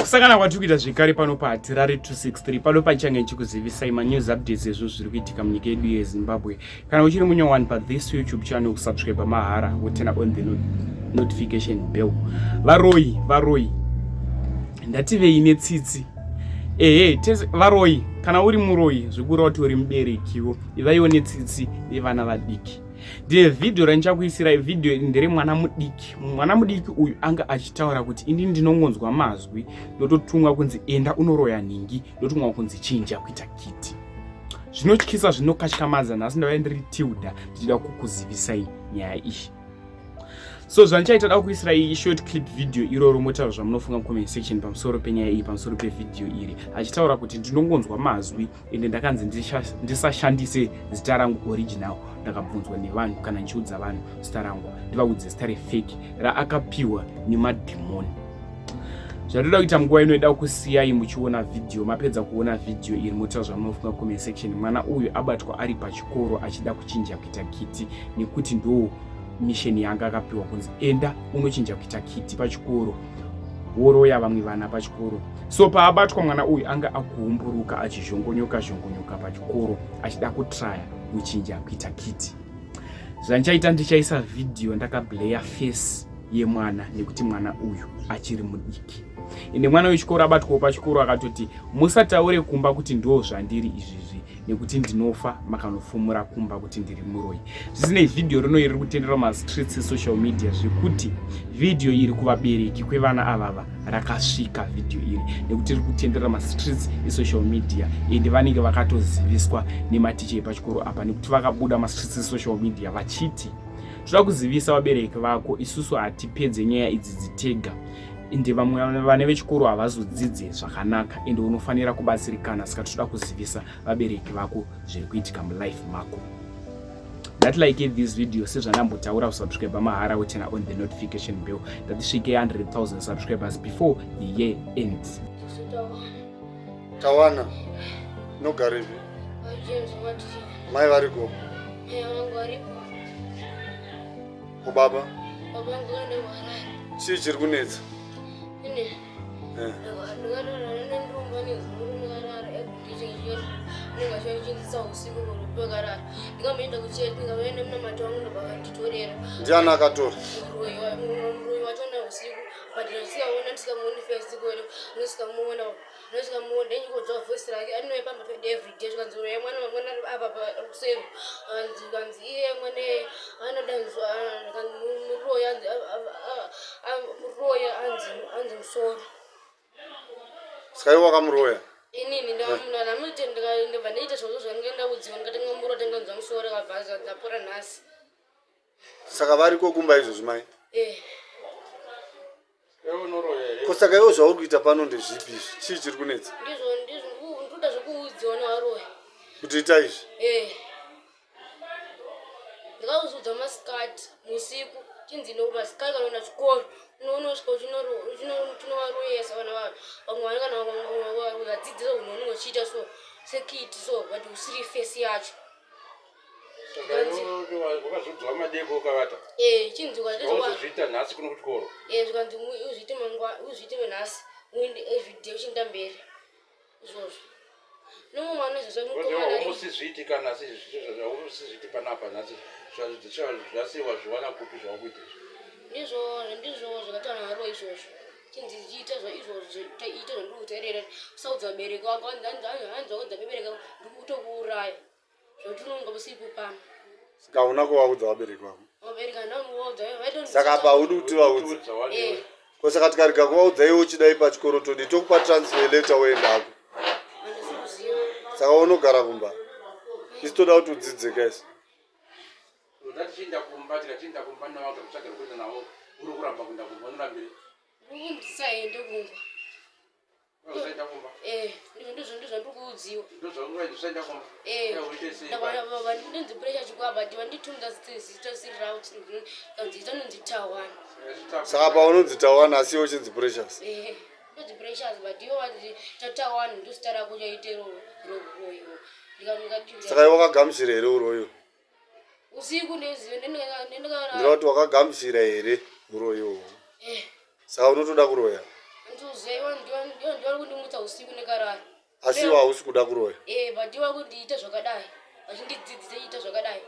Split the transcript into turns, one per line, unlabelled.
Kusakana kwatikuita zvekare pano paHatirare 263 pano pachange nchikuzivisai manews updates ezvo zviri kuitika munyika yedu yeZimbabwe. Kana uchiri munyowani pa this YouTube channel, kusubscribe mahara wotena on the notification bell. Varoi ndativei netsitsi. Varoi, kana uri muroi zvikuru kuti uri muberekiwo, ivaiwo netsitsi nevana vadiki. Ndine video randichakuisirai, video ndere mwana mudiki. Mwana mudiki uyu anga achitaura kuti ini ndinongonzwa mazwi ndototumwa kunzi enda unoroya ningi, ndotumwa kunzi chinja kuita kiti. Zvinotyisa zvinokatyamadza, nhasi ndava ndiri Tilda ndichida kukuzivisai nyaya iyi. So zvandichaita da kuisirai short clip video iroro motaura zvamunofunga comment section pamusoro penyaya iyi, pamusoro pevideo iri. Achitaura kuti ndinongonzwa mazwi ende ndakanzi ndisashandise zita rangu original. Ndakabvunzwa nevanhu kana nchiudza vanhu zita rangu ndivaudze zita refake raakapiwa nemadhimoni. Zvatoda kuita munguva inoida kusiyai muchiona video, mapedza kuona video iri motaura zvamunofunga comment section. Mwana uyu abatwa ari pachikoro achida kuchinja kuita kiti, nekuti ndo mission yanga akapiwa kunzi enda unochinja kuita kiti pachikoro, woroya vamwe vana pachikoro. So paabatwa mwana uyu anga akuhumburuka achizhongonyoka pachikoro achida kutraya kuchinja kuita kiti. Zvandichaita ndichaisa video ndakablaya face yemwana nekuti mwana uyu achiri mudiki. Ende mwana wechikoro abatwawo pachikoro akatoti musataure kumba kuti ndo zvandiri izvizvi nekuti ndinofa makanofumura kumba kuti ndiri muroi. Zvisinei video rino iri kutendera mastreets esocial media zvekuti video iri kuvabereki kwevana avava rakasvika video iri nekuti iri kutendera mastreets esocial media ende vanenge vakatoziviswa nematicha epachikoro apa nekuti vakabuda mastreets esocial media vachiti toda kuzivisa vabereki vako, isusu hatipedze nyaya idzi dzitega. Ende vamwe vana vechikoro havazodzidze zvakanaka ende unofanira kubatsirikana. Saka toda kuzivisa vabereki vako zviri kuitika mulife mako. That like this video sezvanambotaura kusubscribe mahara wotena on the notification bell ndatisvike 100,000 subscribers before the year ends.
Tawana nogarivi mai variko kubaba chii chiri kunetsa? Ndiani akatora? Skai wakamuroya?
Inini ndavanaita zvozvo zvandingaenda kudziva ndikatenga muro tenganzwa musoro kabvaza ndapora nhasi.
Saka variko kumba izvozvi mai? Saka iwo zvauri kuita pano ndezvipi izvi? Chii chiri kunetsa?
Ndoda zvokuudziwa nevaroya
kuti ita izvi?
Ndikauzudza masikati musiku chinzi masikati kana una chikoro unonosvika chinovaroyesa vana vavo. Vamwe vana kana vadzidzisa unhu vanenge vachiita so sekiti so but usiri face yacho.
Wakazodzwa madeko ukavata?
Chinzi
ukazviita nhasi kuno kuchikoro?
Zvikanzi uzviite nhasi uende everyday uchienda mberi izvozvo. Nomwe mwana izvozvo
usizviti kana usizviti panapa nhasi zvasiwa zviwana kupi zvawakuita
ndizvo zvakataura navaroi izvozvo. Chinzi chiita izvozvo ita zvandiri kuteerera usaudza vabereki vako. Hanzwa kudza vabereki vako ndikutokuuraya zvokuti unonga usipo pano.
Saka hauna kuvaudza vabereki vako?
Vabereki handinakuvaudza.
Saka apa haudi kuti vaudze? Ko saka tikarega kuvaudza iwe uchidai pachikoro todi tokupa transfer letter woendako. Saka unogara kumba? Isi toda kuti udzidze kaisi.
Ndachinda kumba tikachinda kumba nawo kutsvaga kuenda nawo uri kuramba kuenda kumba unorambire?
Ndisaende kumba.
Usaenda kumba?
Ndizvo ndikuudziwa.
Ndozvaungaenda kumba?
Ndinzi pressure chikwaba ndiva nditumda zita ziri ravo kanzi itanonzi tawana.
Saka paunonzi tawana asi iwo chinzi pressures?
Ndonzi pressures but iwo vanzi tatawana ndosita rako chaite royo.
Saka iwo wakagamuchira here uroyo?
Usiku ndezive
ndinoti wakagamuchira here uroyo? Saka unotoda kuroya?
Ndizaiwa ndiwa kundimutsa usiku nekarara.
Asi wausi kuda kuroya.
But ndiwa kundiita zvakadai. Vachindidzidzisa ita zvakadai.